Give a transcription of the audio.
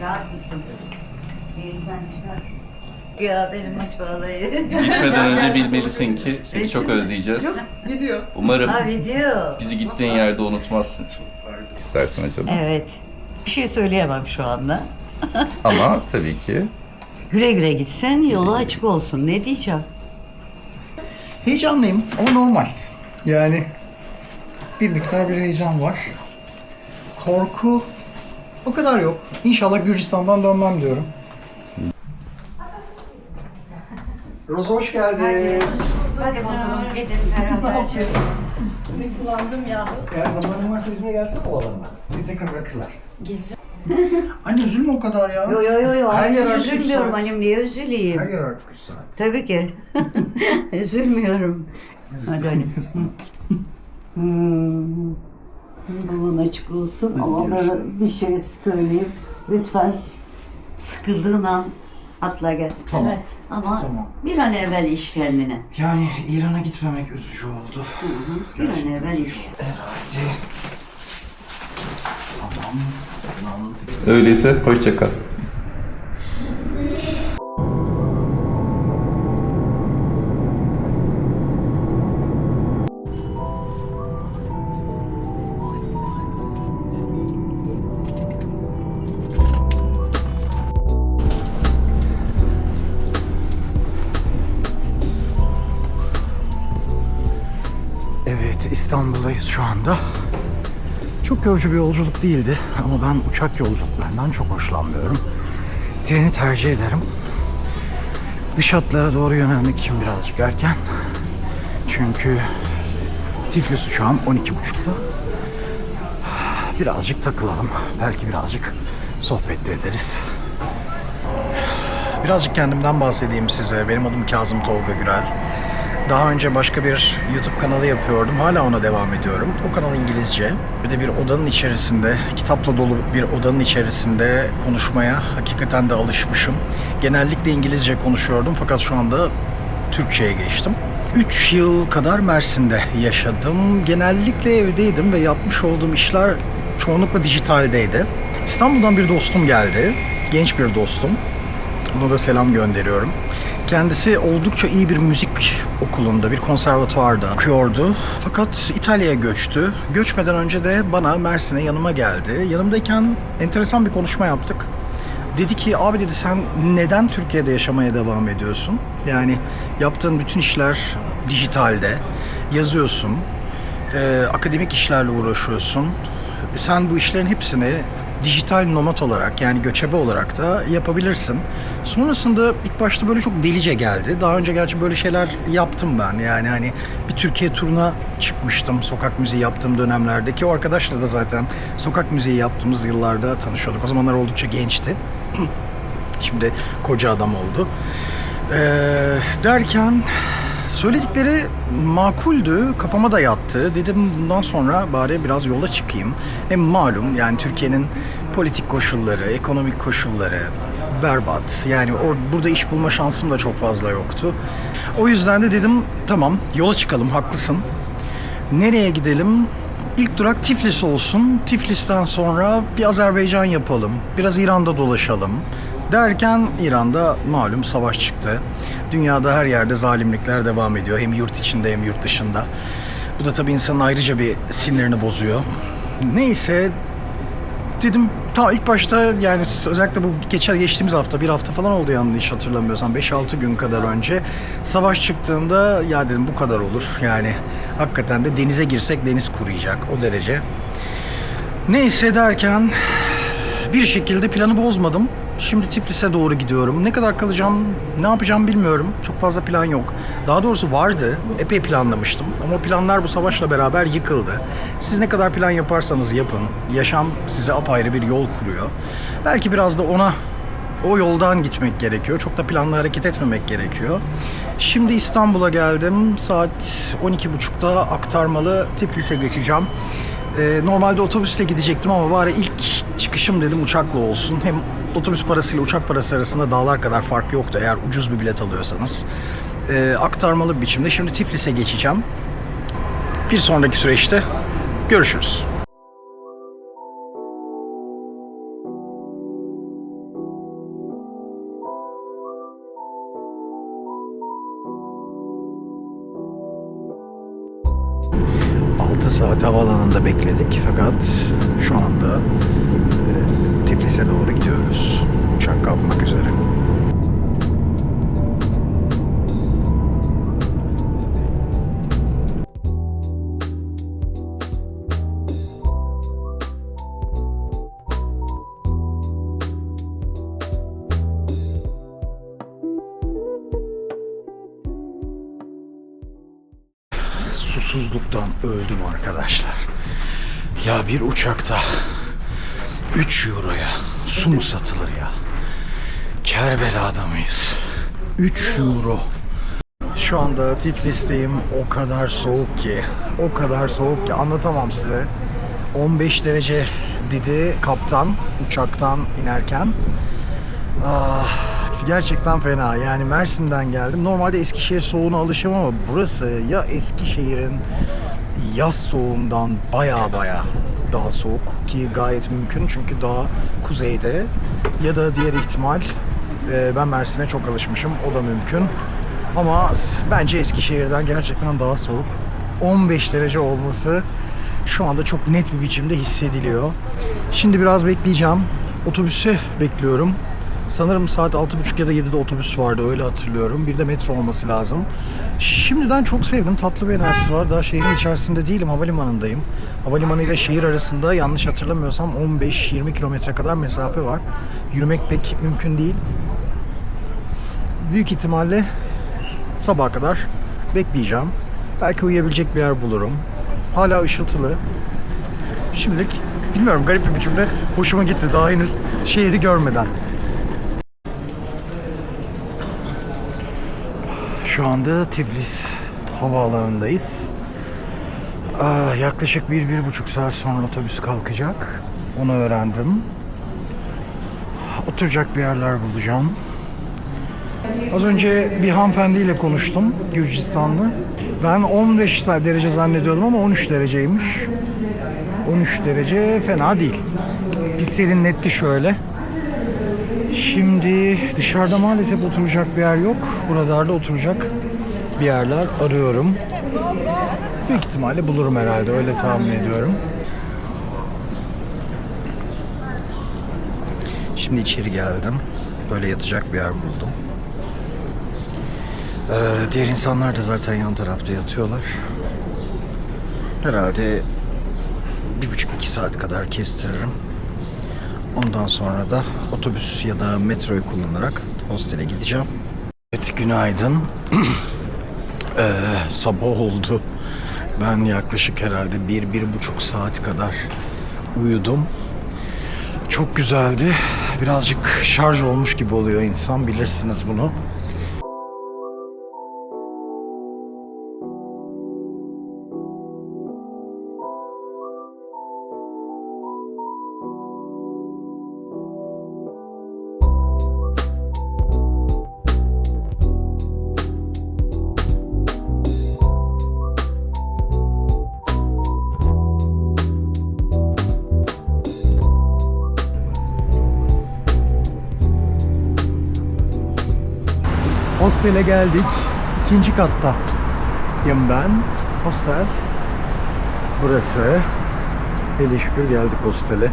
Rahat mısın? Elinizden çıkar. Ya benim aç vallahi. Gitmeden önce bilmelisin ki seni çok özleyeceğiz. Video. Umarım Ha video. bizi gittiğin yerde unutmazsın. İstersin acaba. Evet. Bir şey söyleyemem şu anda. Ama tabii ki Güle güle gitsen yolu açık olsun. Ne diyeceğim? Heyecanlıyım ama normal. Yani bir miktar bir heyecan var. Korku o kadar yok. İnşallah Gürcistan'dan dönmem diyorum. Roza hoş geldin. Hadi bakalım gidelim beraberce. Kullandım ya. Eğer zamanın varsa bizimle gelsene o alana. Seni tekrar bırakırlar. Geleceğim. Anne üzülme o kadar ya. Yo yo yo yo. Her yer Hiç artık üç üzülmüyorum saat. annem, niye üzüleyim? Her yer artık 3 saat. Tabii ki. Üzülmüyorum. Hadi anne. Baban açık olsun ama ben bir şey söyleyeyim. Lütfen sıkıldığın an atla gel. Tamam. Evet. Ama Tamam. bir an evvel iş kendine. Yani İran'a gitmemek üzücü oldu. Bir an evvel iş. Herhalde. Tamam. Tamam. öyleyse hoşça kal. Evet, İstanbul'dayız şu anda. Çok yorucu bir yolculuk değildi ama ben uçak yolculuklarından çok hoşlanmıyorum. Treni tercih ederim. Dış hatlara doğru yönelmek için birazcık erken. Çünkü Tiflis uçağım 12.30'da. Birazcık takılalım. Belki birazcık sohbet de ederiz. Birazcık kendimden bahsedeyim size. Benim adım Kazım Tolga Gürel. Daha önce başka bir YouTube kanalı yapıyordum. Hala ona devam ediyorum. O kanal İngilizce. Bir de bir odanın içerisinde, kitapla dolu bir odanın içerisinde konuşmaya hakikaten de alışmışım. Genellikle İngilizce konuşuyordum fakat şu anda Türkçe'ye geçtim. 3 yıl kadar Mersin'de yaşadım. Genellikle evdeydim ve yapmış olduğum işler çoğunlukla dijitaldeydi. İstanbul'dan bir dostum geldi. Genç bir dostum. Ona da selam gönderiyorum. Kendisi oldukça iyi bir müzik okulunda, bir konservatuvarda okuyordu. Fakat İtalya'ya göçtü. Göçmeden önce de bana Mersin'e yanıma geldi. Yanımdayken enteresan bir konuşma yaptık. Dedi ki, abi dedi, sen neden Türkiye'de yaşamaya devam ediyorsun? Yani yaptığın bütün işler dijitalde, yazıyorsun, akademik işlerle uğraşıyorsun. Sen bu işlerin hepsini dijital nomad olarak, yani göçebe olarak da yapabilirsin. Sonrasında ilk başta böyle çok delice geldi. Daha önce gerçi böyle şeyler yaptım ben. Yani hani bir Türkiye turuna çıkmıştım sokak müziği yaptığım dönemlerde, ki o arkadaşla da zaten sokak müziği yaptığımız yıllarda tanışıyorduk. O zamanlar oldukça gençti. Şimdi koca adam oldu. Derken söyledikleri makuldü, kafama da yattı. Dedim bundan sonra bari biraz yola çıkayım. Hem malum yani Türkiye'nin politik koşulları, ekonomik koşulları berbat. Yani burada iş bulma şansım da çok fazla yoktu. O yüzden de dedim tamam, yola çıkalım, haklısın. Nereye gidelim? İlk durak Tiflis olsun. Tiflis'ten sonra bir Azerbaycan yapalım. Biraz İran'da dolaşalım. Derken İran'da malum savaş çıktı. Dünyada her yerde zalimlikler devam ediyor. Hem yurt içinde hem yurt dışında. Bu da tabii insanın ayrıca bir sinirini bozuyor. Neyse dedim tamam, ilk başta yani özellikle bu geçtiğimiz hafta, bir hafta falan oldu yanlış hatırlamıyorsam, 5-6 gün kadar önce savaş çıktığında ya dedim bu kadar olur. Yani hakikaten de denize girsek deniz kuruyacak o derece. Neyse derken bir şekilde planı bozmadım. Şimdi Tiflis'e doğru gidiyorum. Ne kadar kalacağım, ne yapacağım bilmiyorum. Çok fazla plan yok. Daha doğrusu vardı. Epey planlamıştım. Ama o planlar bu savaşla beraber yıkıldı. Siz ne kadar plan yaparsanız yapın. Yaşam size apayrı bir yol kuruyor. Belki biraz da o yoldan gitmek gerekiyor. Çok da planlı hareket etmemek gerekiyor. Şimdi İstanbul'a geldim. Saat 12.30'da aktarmalı Tiflis'e geçeceğim. Normalde otobüsle gidecektim ama bari ilk çıkışım dedim uçakla olsun. Hem otobüs parasıyla uçak parası arasında dağlar kadar fark yoktu eğer ucuz bir bilet alıyorsanız. Aktarmalı bir biçimde şimdi Tiflis'e geçeceğim. Bir sonraki süreçte görüşürüz. saat havaalanında bekledik fakat şu anda Tiflis'e doğru gidiyoruz. Uçak kalkmak üzere. Susuzluktan öldüm arkadaşlar. Ya bir uçakta 3 euroya su mu satılır ya? Kerbela'da mıyız? 3 euro. Şu anda Tiflis'teyim. O kadar soğuk ki. O kadar soğuk ki anlatamam size. 15 derece dedi kaptan uçaktan inerken. Gerçekten fena. Yani Mersin'den geldim. Normalde Eskişehir soğuğuna alışım ama burası ya Eskişehir'in yaz soğuğundan baya daha soğuk ki gayet mümkün çünkü daha kuzeyde, ya da diğer ihtimal ben Mersin'e çok alışmışım, o da mümkün ama bence Eskişehir'den gerçekten daha soğuk. 15 derece olması şu anda çok net bir biçimde hissediliyor. Şimdi biraz bekleyeceğim. Otobüsü bekliyorum. Sanırım saat 6.30 ya da 7'de otobüs vardı, öyle hatırlıyorum. Bir de metro olması lazım. Şimdiden çok sevdim. Tatlı bir enerjisi var. Daha şehrin içerisinde değilim. Havalimanındayım. Havalimanı ile şehir arasında yanlış hatırlamıyorsam 15-20 kilometre kadar mesafe var. Yürümek pek mümkün değil. Büyük ihtimalle sabaha kadar bekleyeceğim. Belki uyuyabilecek bir yer bulurum. Hala ışıltılı. Şimdilik bilmiyorum, garip bir biçimde hoşuma gitti daha henüz şehri görmeden. Şu anda Tiflis havaalanındayız. Yaklaşık 1-1,5 saat sonra otobüs kalkacak. Onu öğrendim. Oturacak bir yerler bulacağım. Az önce bir hanımefendiyle konuştum, Gürcistanlı. Ben 15 derece zannediyordum ama 13 dereceymiş. 13 derece fena değil. Bir serinletti şöyle. Şimdi dışarıda maalesef oturacak bir yer yok. Buralarda oturacak bir yerler arıyorum. Büyük ihtimalle bulurum herhalde, öyle tahmin ediyorum. Şimdi içeri geldim. Böyle yatacak bir yer buldum. Diğer insanlar da zaten yan tarafta yatıyorlar. Herhalde 1,5-2 saat kadar kestiririm. Ondan sonra da otobüs ya da metroyu kullanarak hostele gideceğim. Evet, günaydın. Sabah oldu. Ben yaklaşık herhalde 1-1,5 saat kadar uyudum. Çok güzeldi. Birazcık şarj olmuş gibi oluyor insan, bilirsiniz bunu. Hostele geldik. 2. kattayım ben. Hostel. Burası. Hele şükür geldik hostele.